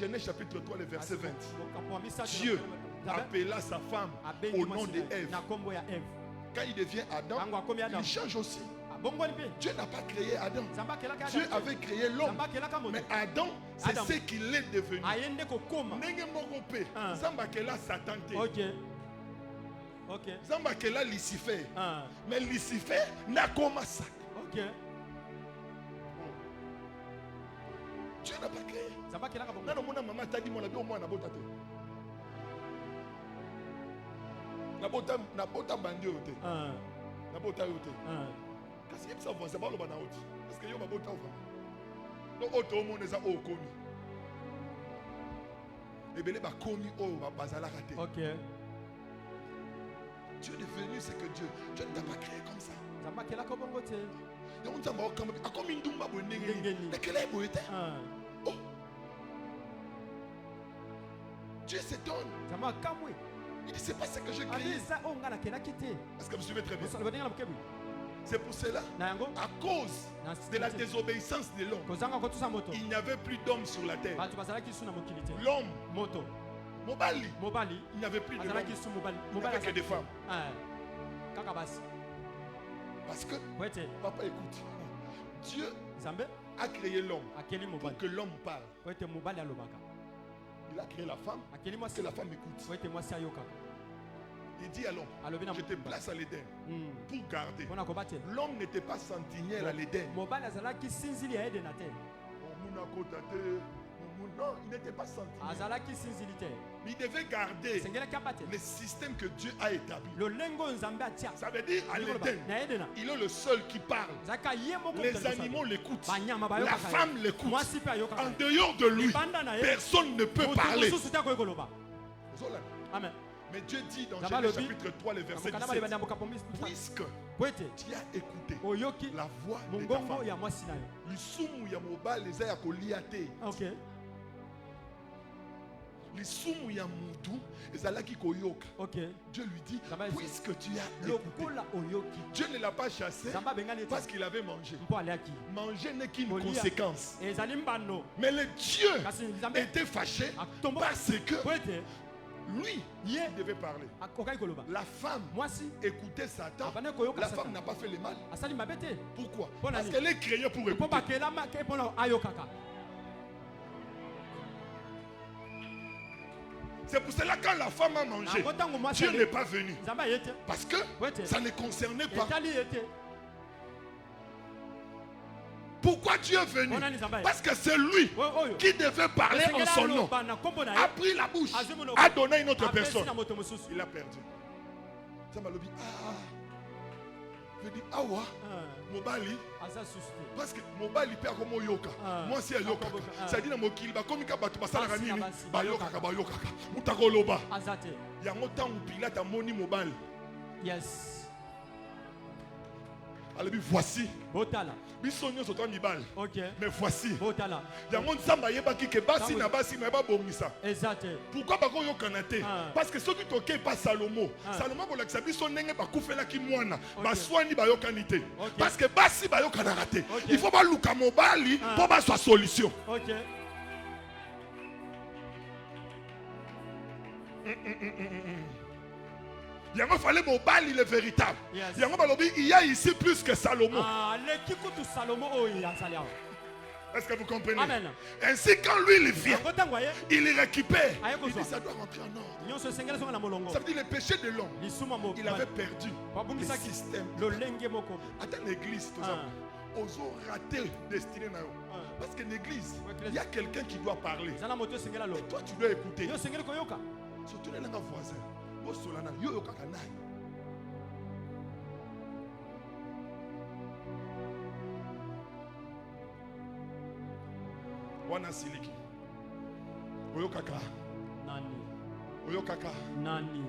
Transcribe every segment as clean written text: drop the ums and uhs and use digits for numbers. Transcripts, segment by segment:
Genèse chapitre 3, le verset 20. Dieu appela sa femme au nom de Ève. Quand il devient Adam, il change aussi. Dieu n'a pas créé Adam. Dieu avait créé l'homme. Mais Adam, c'est ce qu'il est devenu. Zambakela Satan. Zambakela Lucifer. Mais Lucifer n'a comme ça. Dieu n'a pas créé. Maman t'a dit mon abi au moins nabota te. Nabota bandi ote. Nabota yote. Kasi yeb sa voisin ba lo bana oti. Est-ce que yo babota ova? No oto o moneza o komi. Ebele ba komi o ba bazala kate. OK. Dieu est venu, c'est que Dieu ne t'a pas créé comme ça. Oh. Dieu s'étonne. Il dit c'est pas ce que j'ai créé. Est-ce que vous suivez très bien? C'est pour cela, à cause de la désobéissance de l'homme, il n'y avait plus d'hommes sur la terre. L'homme, Mobali, il n'y avait plus de l'homme. Il n'y avait que des femmes. Parce que, papa écoute, Dieu a créé l'homme pour que l'homme parle. Il a créé la femme pour que la femme écoute. Il dit à l'homme, je te place à l'Éden pour garder. L'homme n'était pas sentinelle à l'Éden. Non, il n'était pas sentinelle. Mais il devait garder le système que Dieu a établi. Ça veut dire à l'Éden, il est le seul qui parle. Les animaux l'écoutent. La femme l'écoute. En dehors de lui, personne ne peut parler. Amen. Mais Dieu dit dans Genèse chapitre 3, le verset 17, puisque tu as écouté la voix de ta femme, l'isumu ya mobile les a koliate. L'isumu ya mutu ezalaki koyoka. Dieu lui dit, puisque tu as écouté. Dieu ne l'a pas chassé parce qu'il avait mangé. Manger n'est qu'une conséquence. Mais le Dieu était fâché parce que lui, il devait parler. La femme écoutait Satan. La femme n'a pas fait le mal. Pourquoi? Parce qu'elle est créée pour écouter. C'est pour cela que quand la femme a mangé, Dieu n'est pas venu. Parce que ça ne concernait pas. Pourquoi Dieu est venu? Parce que c'est lui qui devait parler en son nom. A pris la bouche, a donné une autre personne. Il a perdu. Ça m'a dit, je dis, awa, mobali. Parce que mobali perd comme yoka. Moi c'est yoka. Ça dit dans mon kilba, comme il y a battu basala rani, bayoka bayoka. Mutakoloba. Il y a un temps où Pilate a moni mobali. Yes. Alors voici. Bisonyo soto nibal. Mais voici. Yango nzamba yebaki ke basi na basi na ba bongisa. Pourquoi bako yo kanate? Parce que ceux qui toquent pas Salomon. Salomon bolakisa biso ndenge ba kufela ki mwana. Ba swani ba yo kanite. Parce que basi ba yo kanarate. Il faut ba luka mobali pour ba soit solution. Il y a fallu mobile, il est véritable. Il y a ici plus que Salomon. Est-ce que vous comprenez? Amen. Ainsi quand lui il vient, il récupère. Il dit ça doit rentrer en ordre. Ça veut dire le péché de l'homme. Il avait perdu le système. Attends l'église, tout ça. Oso raté destiné. Parce que l'église, il y a quelqu'un qui doit parler. Et toi tu dois écouter. Surtout les voisins. Solana yo kakana. Wana siliki. Oyo kaka. Nani. Oyo kaka. Nani.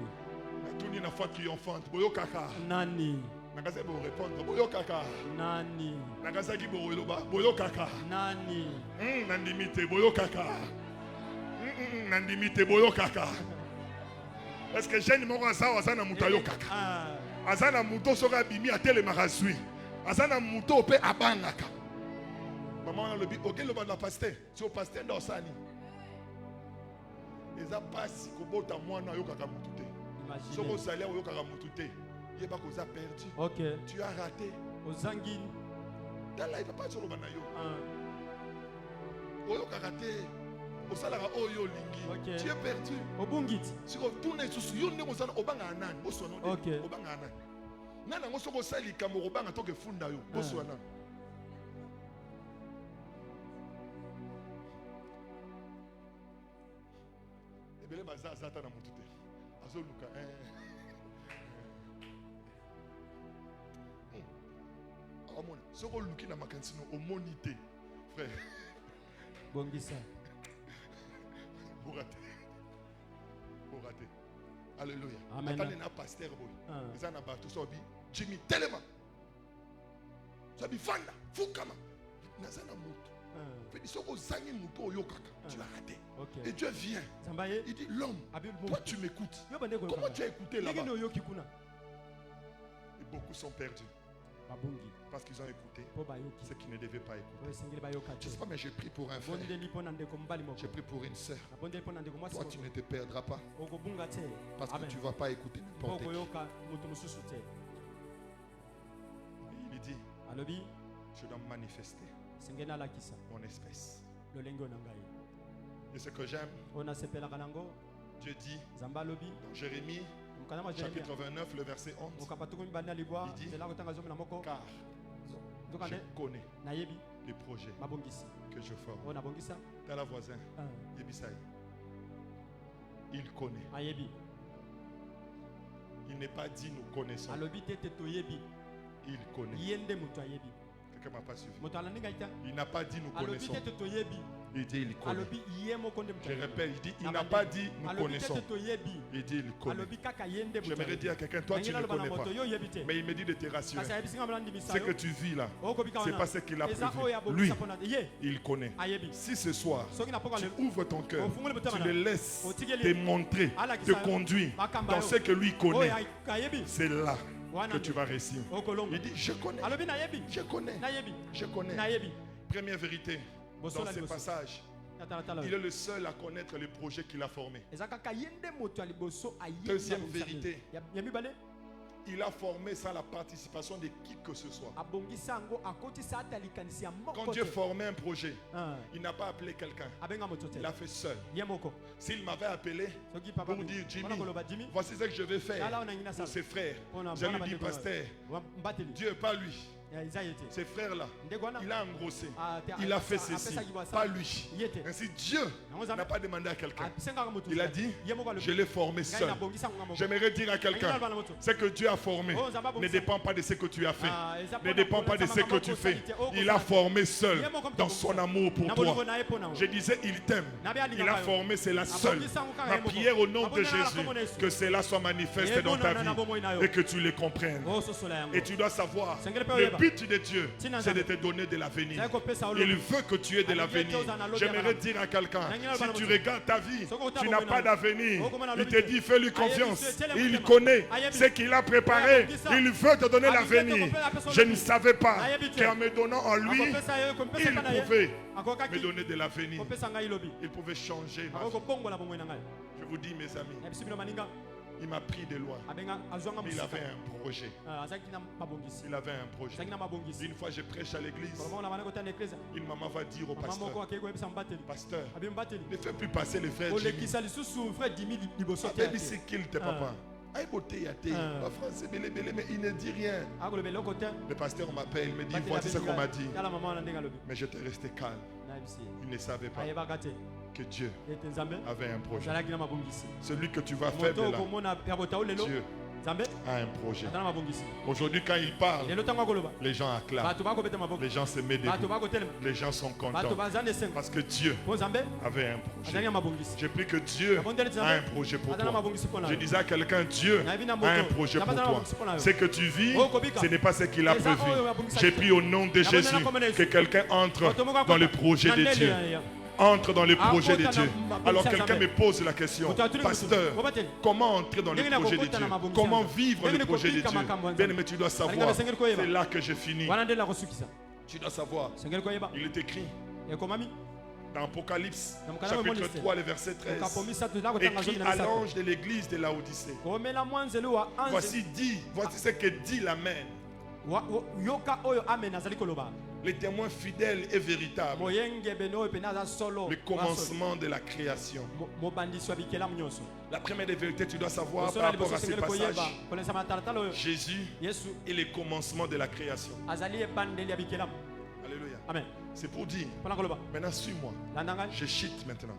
Natuni na fois triomphante. Oyo kaka. Nani. Nakaze bo répondre. Oyo kaka. Nani. Nakaze ki bo loba. Oyo kaka. Nani. Nandimite boyo kaka. Nandimite boyo kaka. Est-ce que j'ai numéro à ça ou à ça na mutayo kaka? Azana muto sera bimi à tele marasui. Azana muto pe abangaka. Maman le bi OK le bande la pasteur. Si au pasteur dans sani. eza pasi kobota mwana yokaka mutu te. Soko salaire yokaka mutu te. Yeba koza perdu. OK. Tu as raté. Ozangi. Dans la il va pas solo bana yo. Oyokaka te. Osalaka oyo lingi. Tu es perdu. Obungiti. Siko tuna isusu yo ndeko sana obanga anani. Bosono. OK. Obanga anani. Nana ngo soko sali kamoro banga toke funda yo. Bosono. Ebele baza zata na mutu te. Azoluka. Soko luki na makansino omonité frère. Bongisa. Pour rater. Alléluia. Amen. Attendez na pasteur boy. Ils en abattu sobi Jimmy Telema. Sobi fanda fukama. Nazana mutu. Fait soko zangi mutu oyokaka. Tu as raté. Okay. Et Dieu vient. Il dit l'homme, toi tu m'écoutes. Comment tu as écouté là-bas? Et beaucoup sont perdus. Parce qu'ils ont écouté ce qu'ils ne devaient pas écouter. Je ne sais pas, mais j'ai pris pour un frère. J'ai pris pour une sœur. Toi, tu ne te perdras pas. Parce que tu ne vas pas écouter n'importe qui. Il dit, je dois manifester mon espèce. Et ce que j'aime, Dieu dit dans Jérémie, chapitre 29, le verset 11, il dit, car je connais les projets que je forme. T'as la voisin, il connaît. Il n'est pas dit nous connaissons. Il connaît. Quelqu'un m'a pas suivi. Il n'a pas dit nous connaissons. Il dit il connaît. Je répète, il dit il n'a pas dit nous connaissons. Il dit il connaît. J'aimerais dire à quelqu'un, toi tu ne connais pas. Mais il me dit de te rassurer. Ce que tu vis là, ce n'est pas ce qu'il a prévu. Lui, il connaît. Si ce soir, tu ouvres ton cœur, tu le laisses te montrer, te conduire dans ce que lui connaît, c'est là que tu vas réussir. Il dit je connais. Je connais. Je connais. Première vérité. Dans ces passages, il est le seul à connaître les projets qu'il a formés. Deuxième vérité, il a formé sans la participation de qui que ce soit. Quand Dieu formait un projet, il n'a pas appelé quelqu'un. Il l'a fait seul. S'il m'avait appelé pour me dire Jimmy, voici ce que je vais faire pour ses frères, je lui dis pasteur, Dieu pas lui. Ces frères-là, il a engrossé, il a fait ceci, pas lui. Ainsi, Dieu n'a pas demandé à quelqu'un. Il a dit, je l'ai formé seul. J'aimerais dire à quelqu'un, ce que Dieu a formé ne dépend pas de ce que tu as fait, ne dépend pas de ce que tu fais. Il a formé seul dans son amour pour toi. Je disais, il t'aime. Il a formé, c'est la seule. Ma prière au nom de Jésus, que cela soit manifesté dans ta vie et que tu le comprennes. Et tu dois savoir, le but de Dieu, c'est de te donner de l'avenir. Il veut que tu aies de l'avenir. J'aimerais dire à quelqu'un, si tu regardes ta vie, tu n'as pas d'avenir. Il te dit, fais-lui confiance. Il connaît ce qu'il a préparé. Il veut te donner l'avenir. Je ne savais pas qu'en me donnant en lui, il pouvait me donner de l'avenir. Il pouvait changer ma vie. Je vous dis, mes amis, il m'a pris de loin. Mais il avait un projet. Il avait un projet. Une fois, je prêche à l'église. Une maman va dire au pasteur, pasteur, ne fais plus passer le frère Jimmy. C'est qui tes papas? Mais il ne dit rien. Le pasteur m'appelle, il me dit, voici ce qu'on m'a dit. Mais j'étais resté calme. Il ne savait pas que Dieu avait un projet. Celui que tu vas faire de là, Dieu a un projet. Aujourd'hui, quand il parle, les gens acclament. Les gens se mettent debout. Les gens sont contents. Parce que Dieu avait un projet. J'ai pris que Dieu a un projet pour toi. Je disais à quelqu'un, Dieu a un projet pour toi. Ce que tu vis, ce n'est pas ce qu'il a prévu. J'ai pris au nom de Jésus que quelqu'un entre dans le projet de Dieu. Entre dans les projets de Dieu. Alors quelqu'un me pose la question, pasteur, comment entrer dans les projets de Dieu? Comment vivre les projets de Dieu? Bien aimé, tu dois savoir, c'est là que j'ai fini. Tu dois savoir, il est écrit Dans Apocalypse, chapitre 3, le verset 13. Écrit à l'ange de l'église de Laodicée. Voici ce que dit l'Amen. Les témoins fidèles et véritables. Le commencement de la création. La première des vérités, tu dois savoir par rapport à ce passage. Jésus est le commencement de la création. Alléluia. Amen. C'est pour dire, maintenant suis-moi. Je chute maintenant.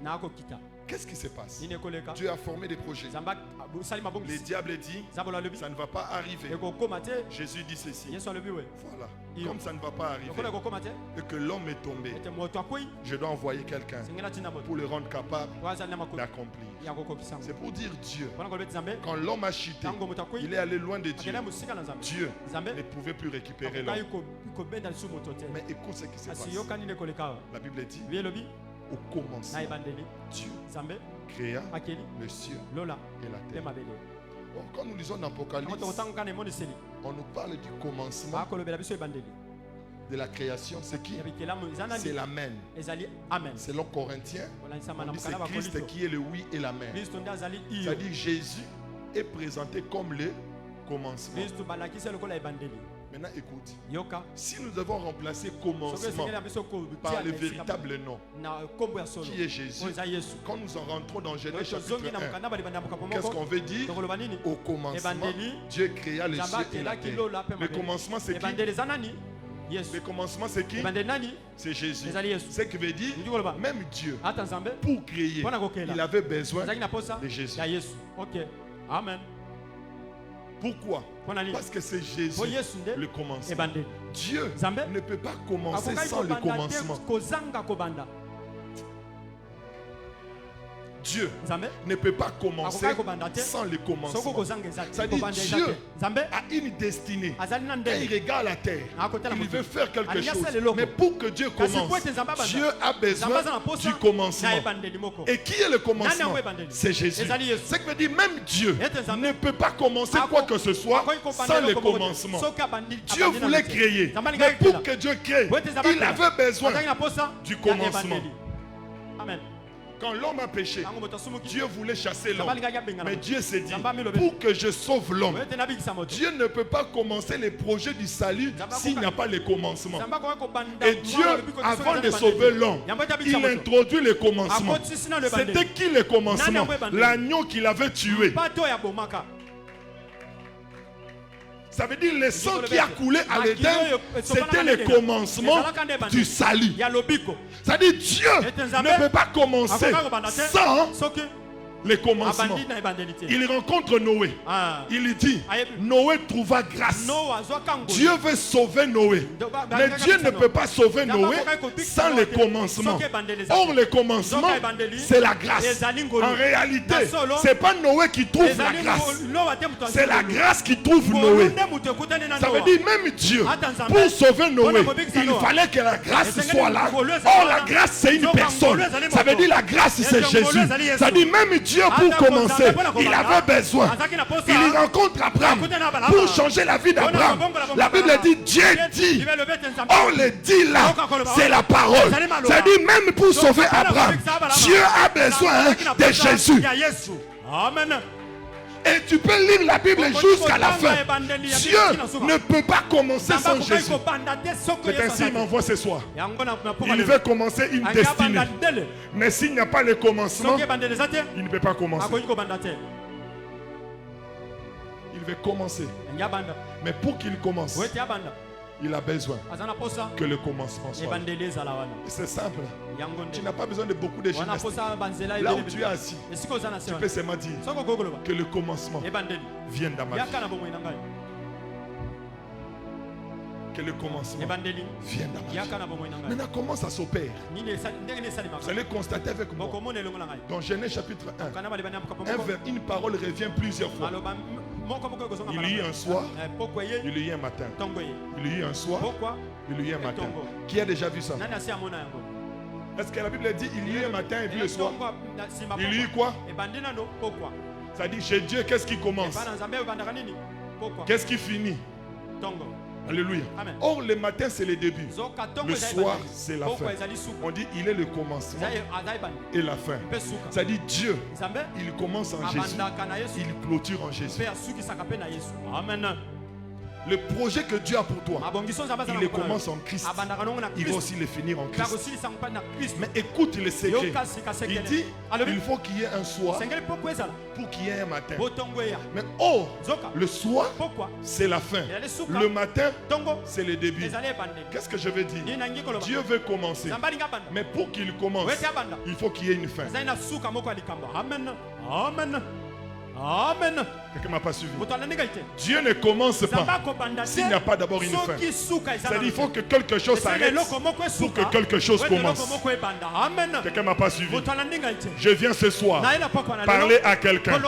Qu'est-ce qui se passe? Dieu a formé des projets. Le diable dit, ça ne va pas arriver. Jésus dit ceci. Voilà. Comme ça ne va pas arriver et que l'homme est tombé, je dois envoyer quelqu'un pour le rendre capable d'accomplir. C'est pour dire Dieu. Quand l'homme a chuté, il est allé loin de Dieu. Dieu ne pouvait plus récupérer l'homme. Mais écoute ce qui se passe. La Bible dit, au commencement, Dieu créa le ciel et la terre. Bon, quand nous lisons l'Apocalypse, on nous parle du commencement de la création. C'est qui? C'est l'Amen. Selon Corinthiens, c'est Christ qui est le oui et l'Amen. C'est-à-dire Jésus est présenté comme le commencement. Maintenant écoute, si nous devons remplacer commencement par le véritable nom qui est Jésus, quand nous en rentrons dans Genèse chapitre 1, qu'est-ce qu'on veut dire? Au commencement, Dieu créa les cieux et la terre. Le commencement c'est qui? Le commencement c'est qui? C'est Jésus. Ce qui veut dire, même Dieu, pour créer, il avait besoin de Jésus. Amen. Pourquoi? Parce que c'est Jésus le commencement. Dieu ne peut pas commencer sans le commencement. Dieu ne peut pas commencer sans le commencement. C'est-à-dire Dieu a une destinée. Quand il regarde la terre, il veut faire quelque chose. Mais pour que Dieu commence, Dieu a besoin du commencement. Et qui est le commencement? C'est Jésus. Ce qui veut dire même Dieu ne peut pas commencer quoi que ce soit sans le commencement. Dieu voulait créer. Mais pour que Dieu crée, il avait besoin du commencement. Amen. Quand l'homme a péché, Dieu voulait chasser l'homme. Mais Dieu s'est dit, pour que je sauve l'homme, Dieu ne peut pas commencer les projets du salut s'il n'y a pas le commencement. Et Dieu, avant de sauver l'homme, il introduit le commencement. C'était qui le commencement? L'agneau qu'il avait tué. Ça veut dire le sang qui a coulé à l'Éden, c'était le commencement du salut. C'est-à-dire Dieu ne peut pas commencer sans le commencement. Il rencontre Noé. Il lui dit, Noé trouva grâce. Dieu veut sauver Noé. Mais Dieu ne peut pas sauver Noé sans le commencement. Or le commencement, c'est la grâce. En réalité, ce n'est pas Noé qui trouve la grâce. C'est la grâce qui trouve Noé. Ça veut dire même Dieu, pour sauver Noé, il fallait que la grâce soit là. Or la grâce, c'est une personne. Ça veut dire la grâce, c'est Jésus. Ça veut dire même Dieu, pour commencer, il avait besoin. Il rencontre Abraham pour changer la vie d'Abraham. La Bible dit, Dieu dit. On le dit là, c'est la parole. C'est-à-dire même pour sauver Abraham, Dieu a besoin de Jésus. Amen. Et tu peux lire la Bible jusqu'à la fin. Dieu ne peut pas commencer sans Jésus. C'est ainsi qu'il m'envoie ce soir. Il veut commencer une destinée. Mais s'il n'y a pas le commencement, il ne peut pas commencer. Il veut commencer. Mais pour qu'il commence, il a besoin que le commencement soit. C'est simple. Tu n'as pas besoin de beaucoup de gymnastique. Là où tu es assis, tu peux seulement dire que le commencement vienne dans ma vie. Que le commencement vienne dans ma vie. Maintenant, comment ça s'opère? Vous allez constater avec moi. Dans Genèse chapitre 1, une parole revient plusieurs fois. Il y a eu un soir, il y a eu un matin. Il y a eu un soir, il y a eu un matin. Qui a déjà vu ça? Est-ce que la Bible dit il y a eu un matin et puis le soir? Il y a eu quoi? Ça dit chez Dieu, qu'est-ce qui commence? Qu'est-ce qui finit? Alléluia. Amen. Or, le matin, c'est le début. Le soir, c'est la fin. On dit, il est le commencement et la fin. Ça dit, Dieu, il commence en Jésus. Il clôture en Jésus. Amen. Le projet que Dieu a pour toi, il le commence en Christ. Il va aussi le finir en Christ. Mais écoute le secret. Il dit, il faut qu'il y ait un soir pour qu'il y ait un matin. Mais oh, le soir, c'est la fin. Le matin, c'est le début. Qu'est-ce que je veux dire? Dieu veut commencer. Mais pour qu'il commence, il faut qu'il y ait une fin. Amen. Amen. Amen. Quelqu'un ne m'a pas suivi. Dieu ne commence pas s'il n'y a pas d'abord une fin. C'est-à-dire qu'il faut que quelque chose s'arrête pour que quelque chose commence. Quelqu'un ne m'a pas suivi. Je viens ce soir parler à quelqu'un.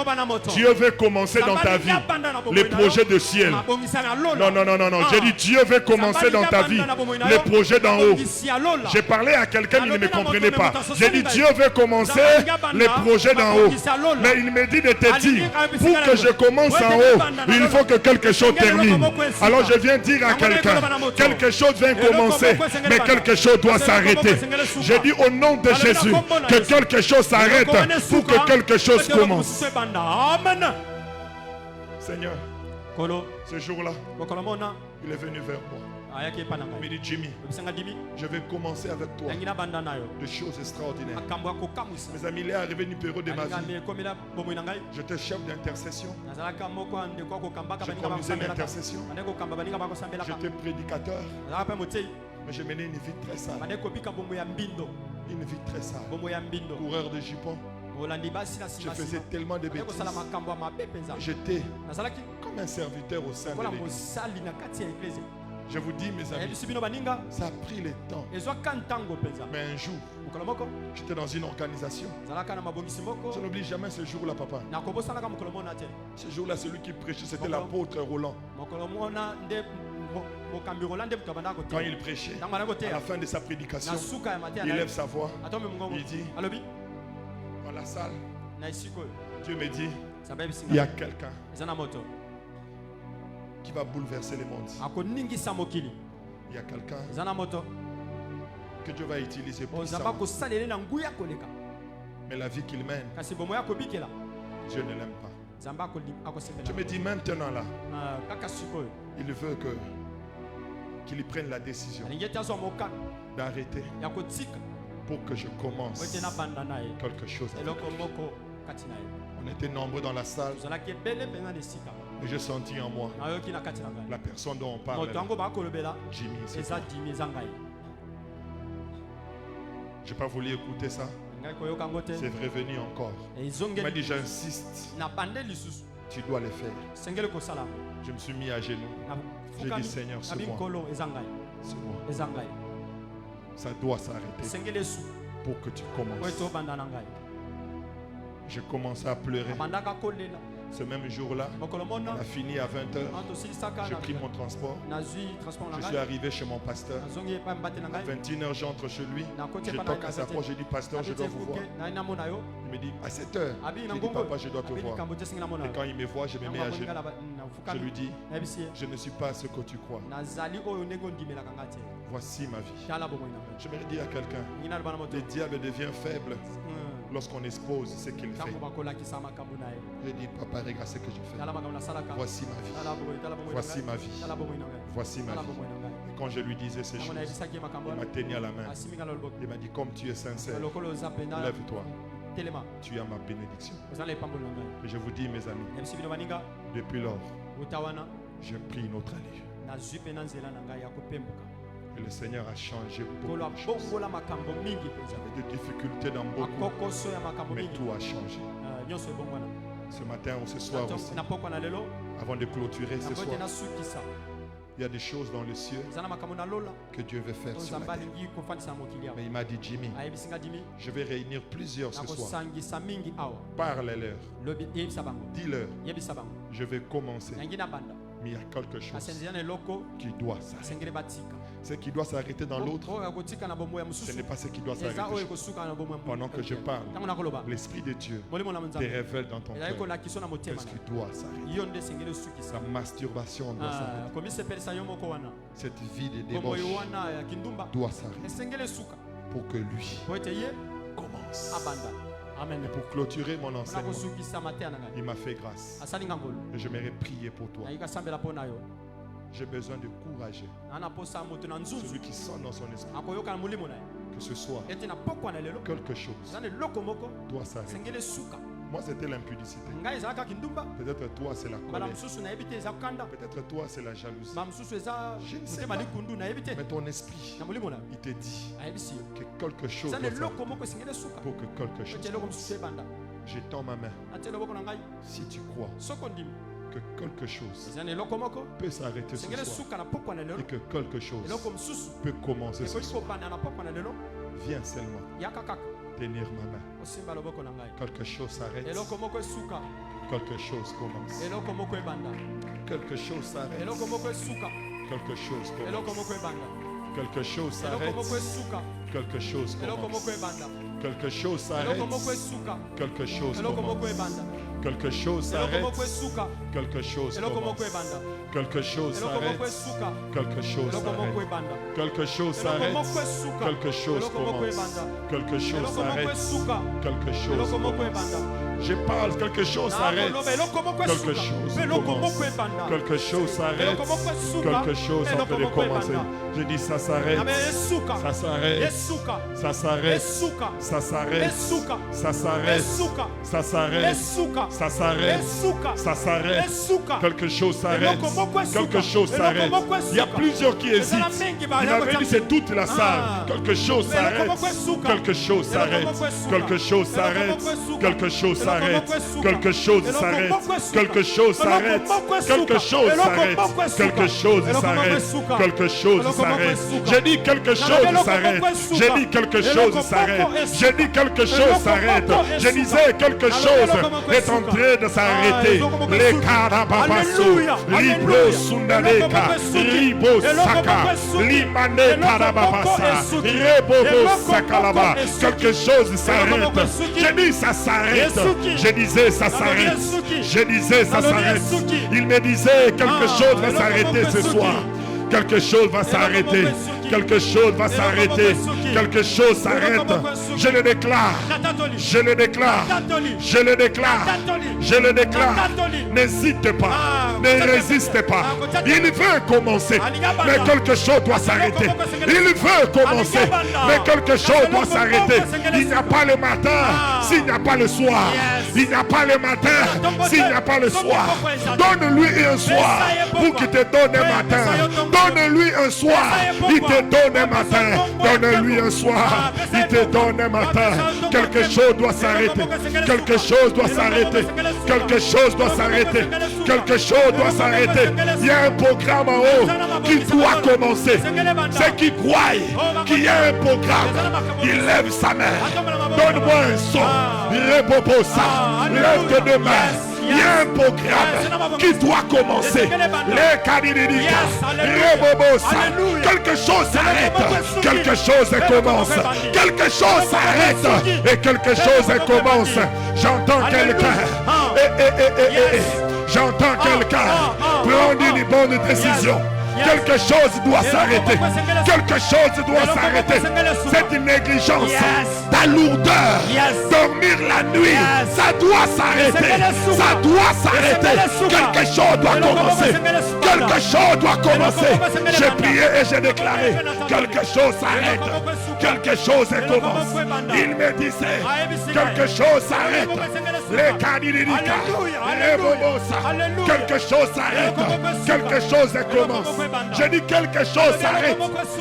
Dieu veut commencer dans ta vie les projets de ciel. Non, non, non, non, non. J'ai dit Dieu veut commencer dans ta vie les projets d'en haut. J'ai parlé à quelqu'un, il ne me comprenait pas. J'ai dit Dieu veut commencer les projets d'en haut. Mais il me dit de te dire, pour que je commence en haut, il faut que quelque chose termine. Alors je viens dire à quelqu'un, quelque chose vient commencer, mais quelque chose doit s'arrêter. Je dis au nom de Jésus, que quelque chose s'arrête pour que quelque chose commence. Amen. Seigneur, ce jour-là, il est venu vers moi. Il me dit Jimmy, je vais commencer avec toi des choses extraordinaires. Mes amis, il est arrivé une période de ma vie. J'étais chef d'intercession. Je conduisais l'intercession. J'étais prédicateur. Mais je menais une vie très sale. Une vie très sale. Coureur de jupons. Je faisais tellement de bêtises. J'étais comme un serviteur au sein de l'église. Je vous dis, mes amis, ça a pris le temps. Mais un jour, j'étais dans une organisation. Je n'oublie jamais ce jour-là, papa. Ce jour-là, celui qui prêchait, c'était l'apôtre Roland. Quand il prêchait, à la fin de sa prédication, il lève sa voix. Il dit, dans la salle, Dieu me dit, il y a quelqu'un qui va bouleverser le monde. Il y a quelqu'un que Dieu va utiliser pour ça. Mais la vie qu'il mène, Dieu ne l'aime pas. Je me dis maintenant là, il veut qu'il prenne la décision d'arrêter pour que je commence quelque chose avec lui. On était nombreux dans la salle. Et j'ai senti en moi la personne dont on parle. Jimmy. Je n'ai pas voulu écouter ça. C'est revenu encore. Il m'a dit j'insiste. Tu dois le faire. Je me suis mis à genoux. J'ai dit Seigneur, c'est moi. C'est moi. Ça doit s'arrêter pour que tu commences. J'ai commencé à pleurer. Ce même jour-là, on a fini à 20h. J'ai pris mon transport. Je suis arrivé chez mon pasteur. À 21h, j'entre chez lui. Je toque à sa porte. J'ai dit, pasteur, je dois vous voir. Il me dit, à 7h. J'ai dit, papa, je dois te voir. Et quand il me voit, je me mets à genoux. Je lui dis, je ne suis pas ce que tu crois. Voici ma vie. Je me dis à quelqu'un, le diable devient faible lorsqu'on expose ce qu'il fait. Je dis, papa, regarde ce que je fais. Voici ma vie. Voici ma vie. Voici ma vie. Et quand je lui disais ces choses, il m'a tenu à la main. Il m'a dit, comme tu es sincère, lève-toi. Tu as ma bénédiction. Et je vous dis, mes amis, depuis lors, j'ai pris une autre allure. Et le Seigneur a changé beaucoup de choses. J'avais des difficultés dans beaucoup, mais tout a changé. Ce matin ou ce soir aussi, avant de clôturer ce soir, il y a des choses dans le ciel que Dieu veut faire sur la terre. Mais il m'a dit, Jimmy, je vais réunir plusieurs ce soir. Parle-leur. Dis-leur, je vais commencer. Mais il y a quelque chose qui doit s'arrêter. Ce qui doit s'arrêter dans l'autre, ce n'est pas ce qui doit s'arrêter. Pendant que je parle, l'Esprit de Dieu te révèle dans ton cœur qu'est-ce qui doit s'arrêter. La masturbation doit s'arrêter. Cette vie de débauche doit s'arrêter pour que lui commence. Amen. Et pour clôturer mon enseignement, il m'a fait grâce. Et je m'aimerais prier pour toi. J'ai besoin de courager celui qui sent dans son esprit que ce soit quelque chose doit s'arrêter. Moi c'était l'impudicité. Peut-être toi c'est la colère. Peut-être toi c'est la jalousie. Je ne sais pas. Mais ton esprit, il te dit que quelque chose doit s'arrêter pour que quelque chose commence. J'étends ma main. Si tu crois que quelque chose peut s'arrêter ce soir et que quelque chose peut commencer ce soir, viens seulement tenir ma main. Quelque chose s'arrête. Quelque chose commence. Quelque chose s'arrête. Quelque chose commence. Quelque chose s'arrête. Quelque chose commence. Quelque chose s'arrête. Quelque chose commence. Quelque chose s'arrête. Quelque chose commence. Quelque chose s'arrête. Quelque chose s'arrête. Quelque chose s'arrête. Quelque chose commence. Quelque chose s'arrête. Quelque chose commence. Je parle, quelque chose s'arrête. Quelque chose commence. Quelque chose s'arrête. Quelque chose en train de commencer. Je dis ça s'arrête. Ça s'arrête. Ça s'arrête. Ça s'arrête. Ça s'arrête. Ça s'arrête. Ça s'arrête. Ça s'arrête. Quelque chose s'arrête. Quelque chose s'arrête. Il y a plusieurs qui hésitent. Il avait dit c'est toute la salle. Quelque chose s'arrête. Quelque chose s'arrête. Quelque chose s'arrête. Quelque chose s'arrête. Quelque chose s'arrête. Quelque chose s'arrête. Quelque chose s'arrête. Quelque chose s'arrête. Quelque chose s'arrête. J'ai dit quelque chose s'arrête. J'ai dit quelque chose s'arrête. J'ai dit quelque chose s'arrête. Je disais quelque chose est en train de s'arrêter. Les karababasso, libro sundaneka, libo saka, limane karababasa, rebobo sakalaba. Quelque chose s'arrête. J'ai dit ça s'arrête. Je disais ça s'arrête. Je disais ça s'arrête. Il me disait quelque chose va s'arrêter ce soir. Quelque chose va s'arrêter. Quelque chose va s'arrêter. Quelque chose s'arrête. Je le déclare. Je le déclare. Je le déclare. Je le déclare. N'hésite pas. Ne résiste pas. Il veut commencer. Mais quelque chose doit s'arrêter. Il veut commencer. Mais quelque chose doit s'arrêter. Il n'y a pas le matin s'il n'y a pas le soir. Il n'y a pas le matin s'il n'y a pas le soir. Donne-lui un soir pour qu'il te donne un matin. Donne-lui un soir, il te donne un matin. Donne-lui un soir, il te donne un matin. Quelque chose doit s'arrêter. Quelque chose doit s'arrêter. Quelque chose doit s'arrêter. Quelque chose doit s'arrêter. Il y a un programme en haut qui doit commencer. Ceux qui croient qu'il y a un programme, il lève sa main. Donne-moi un son. Rebobosa. Lève tes deux mains. Il y a un programme qui doit commencer. Les canididika, rebobosa. Quelque chose s'arrête. Quelque chose commence. Quelque chose s'arrête. Et quelque chose commence. J'entends quelqu'un. J'entends quelqu'un prendre une bonne décision. Quelque chose doit s'arrêter. Quelque chose doit s'arrêter. C'est une négligence. Ta lourdeur. Dormir la nuit. Ça doit s'arrêter. Ça doit s'arrêter. Quelque chose doit commencer. Quelque chose doit commencer. J'ai prié et j'ai déclaré. Quelque chose s'arrête. Quelque chose commence. Il me disait. Quelque chose s'arrête. Les canididika. Les bobosa. Quelque chose s'arrête. Quelque chose commence. Je dis quelque chose s'arrête.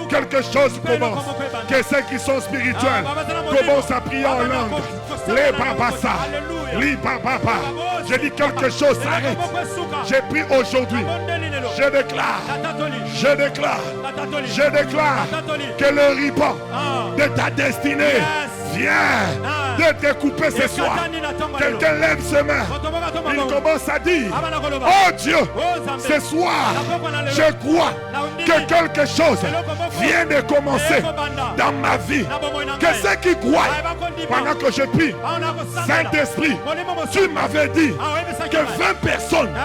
Quelque chose commence. Que ceux qui sont spirituels commencent à prier en langue. Les babasa. Les bababa. Je dis quelque chose s'arrête. J'ai pris aujourd'hui. Je déclare. Je déclare. Je déclare que le ruban de ta destinée vient de découper ce soir. Quelqu'un lève ses mains. Il commence à dire, oh Dieu, ce soir, je crois que quelque chose vient de commencer dans ma vie. Que ceux qui croient, pendant que je prie, Saint-Esprit, tu m'avais dit que 20 personnes,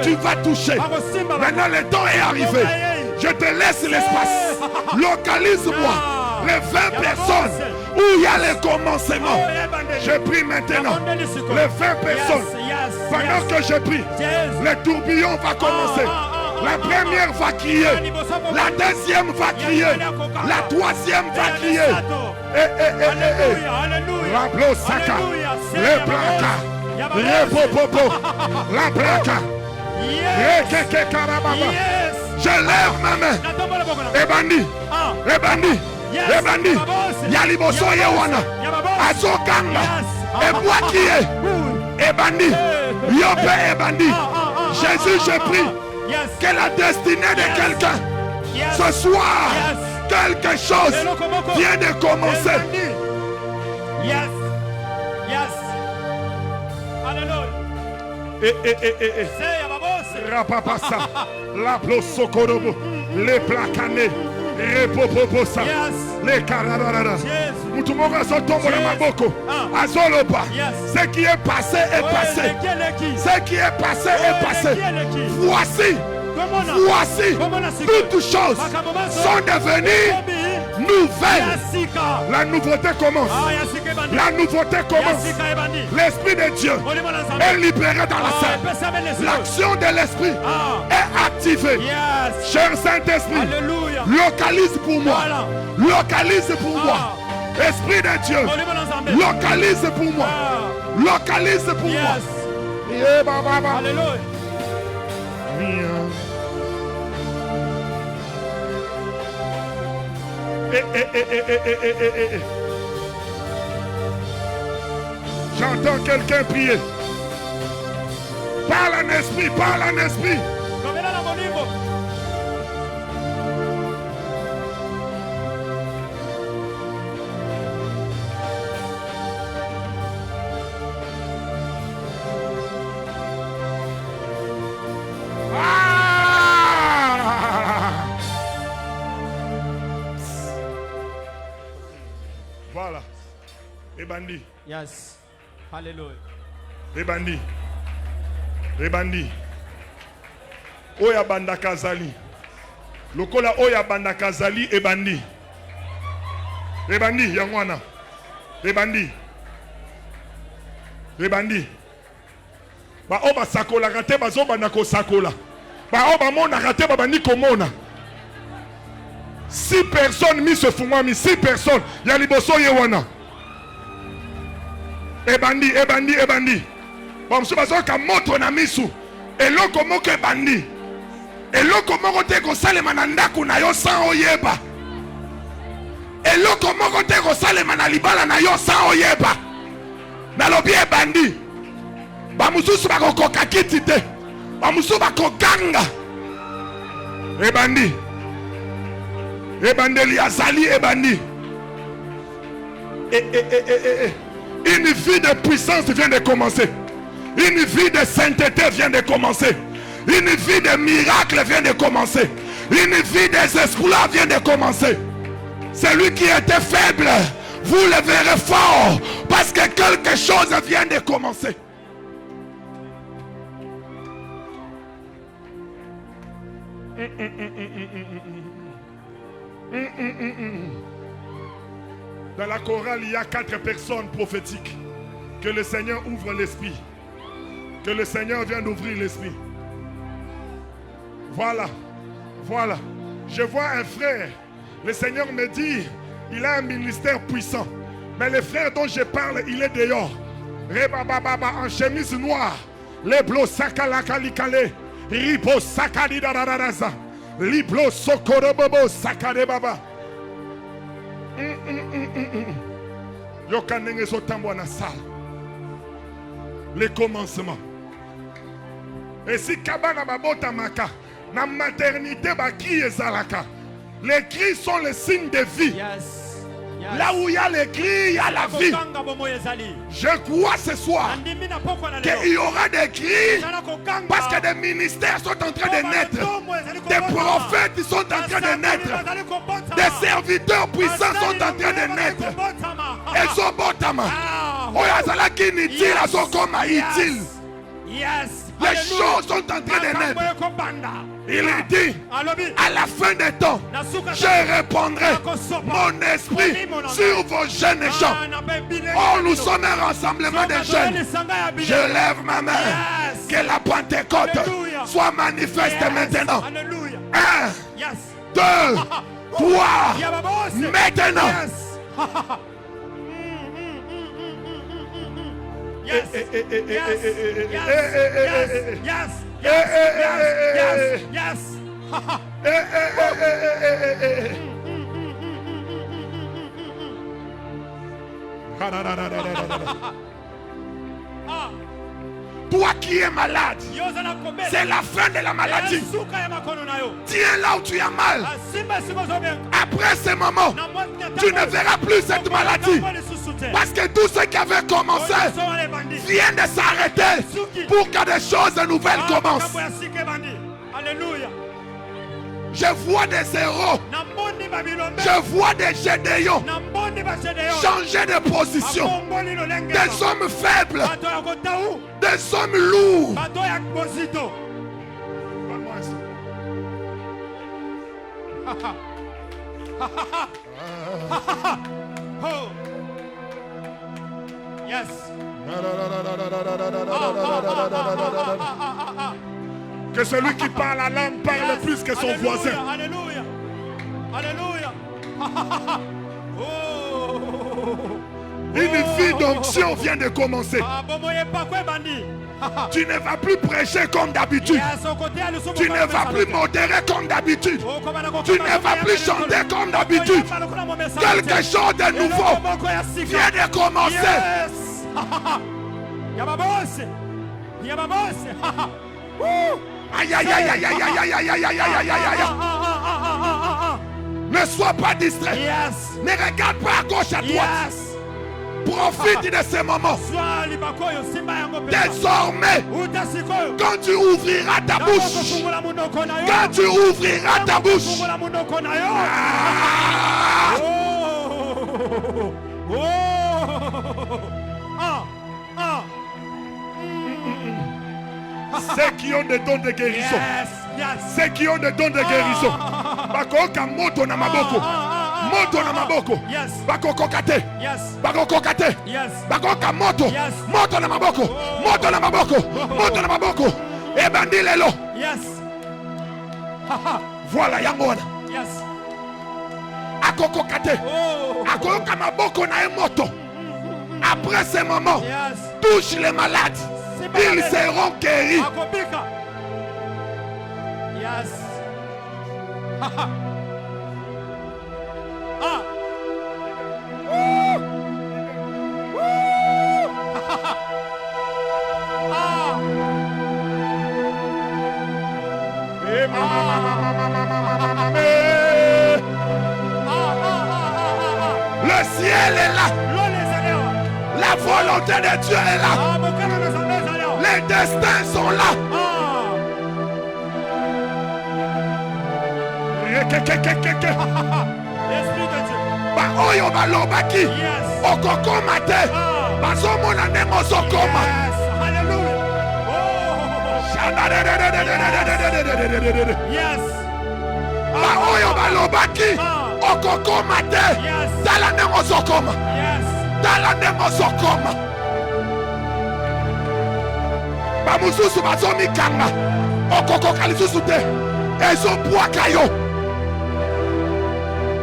tu vas toucher. Maintenant le temps est arrivé. Je te laisse l'espace. Localise-moi les 20 personnes où il y a le commencement. Je prie maintenant. Les 20 personnes. Pendant que je prie, le tourbillon va commencer. La première va crier. La deuxième va crier. La troisième va crier. La blosaka. Le placa. Repopopo. La placa. Je lève ma main. Ebandi. Yaliboso yewana. Azokanga. Ebwakie. Ebandi. Yope ebandi. Jésus, je prie que la destinée de quelqu'un ce soir, quelque chose vient de commencer. Yes. Alléluia. Rapapasa, la plosokorobo, les placanés, repopoposa, les cararara. Mutumoga sotombo na maboko. Azolopa. Ce qui est passé est passé. Ce qui est passé est passé. Voici toutes choses sont devenues nouvelles. La nouveauté commence. La nouveauté commence. L'Esprit de Dieu est libéré dans la salle. L'action de l'Esprit est activée. Cher Saint-Esprit, localise pour moi. Localise pour moi. Esprit de Dieu, localise pour moi. Localise pour moi. Alléluia. J'entends quelqu'un prier. Parle en esprit, parle en esprit. Voilà. Et bandit. Yes. Alléluia. Et bandit. Et bandit. Oya banda kazali. Lokola oya banda kazali et bandit. Et bandit yangwana. Et bandit. Et bandit. Ba oba sakola rate bazo banda ko sakola. Ba oba mona rate ba bandi ko mona. 6 personnes mis se fumami, 6 personnes. Yaliboso yewana. Ebandi. Bon, je pense que moto na misu. Eloko moko ebandi. Eloko moko te ko salema na ndaku na yo sans oyeba. Eloko moko te ko salema na libala na yo sans oyeba. Na lobi ebandi. Ba mususu ba ko kokakiti te. Ba mususu ba ko ganga. Ebandi. Ebandeli azali ebandi. Une vie de puissance vient de commencer. Une vie de sainteté vient de commencer. Une vie de miracle vient de commencer. Une vie des exploits vient de commencer. Celui qui était faible, vous le verrez fort parce que quelque chose vient de commencer. Dans la chorale, il y a 4 personnes prophétiques. Que le Seigneur ouvre l'esprit. Que le Seigneur vienne d'ouvrir l'esprit. Voilà. Je vois un frère. Le Seigneur me dit, il a un ministère puissant. Mais le frère dont je parle, il est dehors. En chemise noire. Les blos sakalalikale. Ripo sakadidadadaza. Liblo sokorobobo sakade baba. Yokanenge sotambo na salle. Le commencement. Et si kabana babota maka na maternité ba cri ezalaka. Les cris sont les signes de vie. Là où il y a les cris, il y a la vie. Je crois ce soir qu'il y aura des cris parce que des ministères sont en train de naître. Des prophètes sont en train de naître. Des serviteurs puissants sont en train de naître. Et sont botama. Les choses sont en train de naître. Il dit, à la fin des temps, je répandrai mon esprit sur vos jeunes gens. Oh, nous sommes un rassemblement de jeunes. Je lève ma main. Que la Pentecôte soit manifeste maintenant. 1, 2, 3, maintenant. Yes, yes, yes. Toi qui es malade, c'est la fin de la maladie. Tiens là où tu as mal. Après ce moment, tu ne verras plus cette maladie. Parce que tout ce qui avait commencé vient de s'arrêter pour que des choses nouvelles commencent. Alléluia. Je vois des héros. Je vois des Gédéons changer de position. Des hommes faibles. Des hommes lourds. Yes. Que celui qui parle la langue parle plus que son voisin. Alléluia. Alléluia. Une vie d'onction vient de commencer. Tu ne vas plus prêcher comme d'habitude. Tu ne vas plus modérer comme d'habitude. Tu ne vas plus chanter comme d'habitude. Quelque chose de nouveau vient de commencer. Aïe aïe aïe aïe aïe aïe aïe aïe aïe aïe aïe aïe. Ne sois pas distrait. Ne regarde pas à gauche à droite. Profite de ces moments. Désormais, quand tu ouvriras ta bouche, quand tu ouvriras ta bouche, ceux qui ont des dons de guérison, ceux qui ont des dons de guérison, bakoka moto na maboko, moto na maboko, bakoko kate, bakoko kate, bakoka moto, moto na maboko, moto na maboko, moto na maboko, et bandilelo. Voilà yango wana. Akoko kate, akoka maboko na moto. Après ce moment, touche les malades. Ils seront guéris. Yes. Le ciel est là. La volonté de Dieu est là. Les destins sont là. Ba oyo balobaki okokoma te bazomona ndenge ozokoma. Ba oyo balobaki okokoma te tala ndenge ozokoma. Tala ndenge ozokoma. Bamususu bazomikanga okokoka lisusu te ezobwaka yo.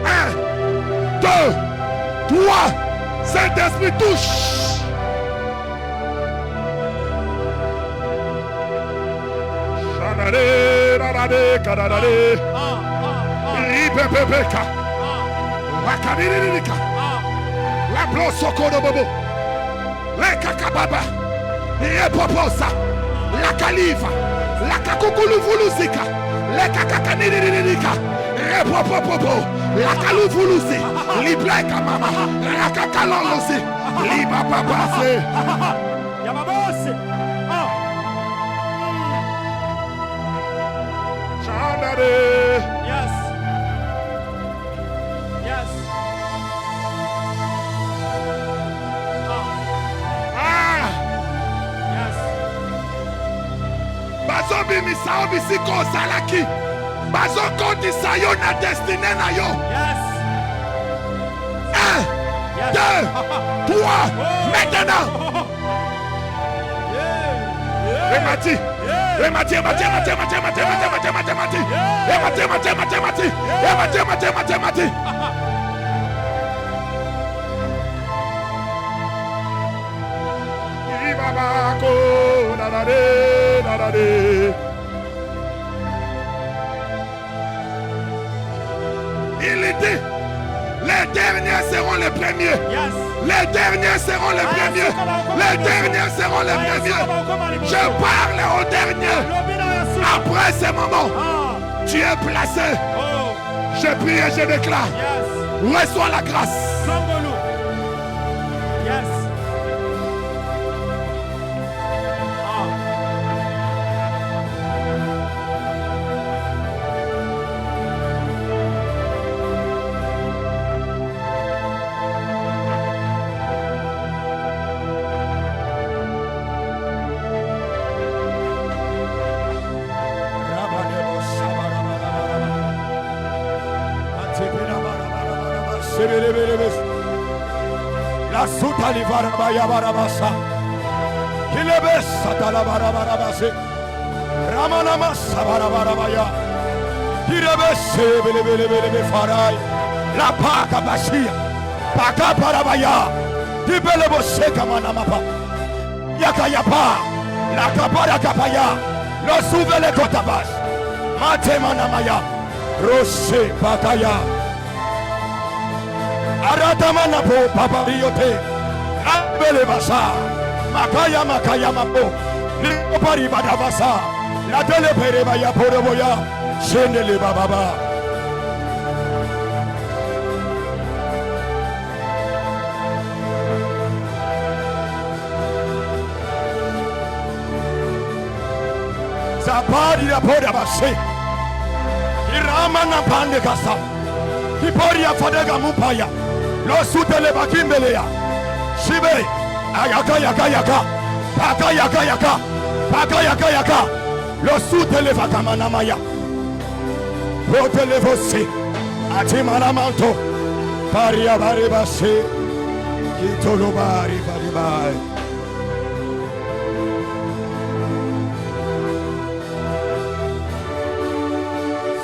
1, 2, 3, Saint-Esprit touche. Chanare barade kadadade ripepepeka wakadiririka la blosoko de bobo le kakababa Repoposa, la califa, la kakukuluvuluzika, la kakakaniririka, Repopopopo. La Kaloufoulousi. Libra Kamama. La Kakalolosi. Liba Papase. Yababose. Chandare. Yes. Yes. Yes. Bazobi misao bisiko salaki. Bazoko disayo na destiné na yo. Yes. 1, 2, 3, maintenant. Remati. Remati, remati, remati, remati, remati, remati, remati, remati. Remati, remati, remati, remati. Remati, remati, remati, remati. Ibabako, nadade, nadade. Il dit, les derniers seront les premiers. Yes. Les derniers seront les premiers. Les derniers seront les premiers. Je parle aux derniers. Après ce moment, tu es placé. Je prie et je déclare. Reçois la grâce. Yes. La suta li varabaya barabasa. Kilebesa talabarabase. Ramana masa barabarabaya. Kirebese bele farai. La paka basia. Paka barabaya. Dibelebo seka manamapa. Yakayapa. La kapara kapaya. Lo suvele kotabas. Mate manamaya. Rose bakaya. Aratamana po papa riote. Abele basa. Makaya makaya mapo. Liopari badavasa. La tele perebaya poreboya. Shendele bababa. Zapari la poda base. Iramana pande kasa. Kipori ya fadega mupaya. Lo sutele bakimbelea. Shibe. Ayaka yaka yaka. Paka yaka yaka. Paka yaka yaka. Lo sutele vakamana maya. Protele vosi. Atimana manto. Paria baribase. Kitolo bari baribai.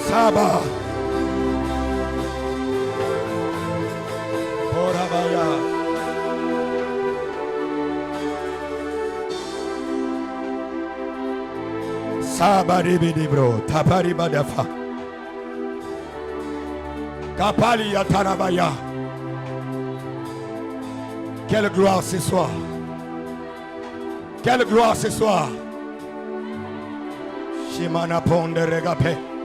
Saba. Porabaya. Saba ribidi bro. Tapari badafa. Kapali ya tarabaya. Quelle gloire ce soir. Quelle gloire ce soir. Shimana ponde regape.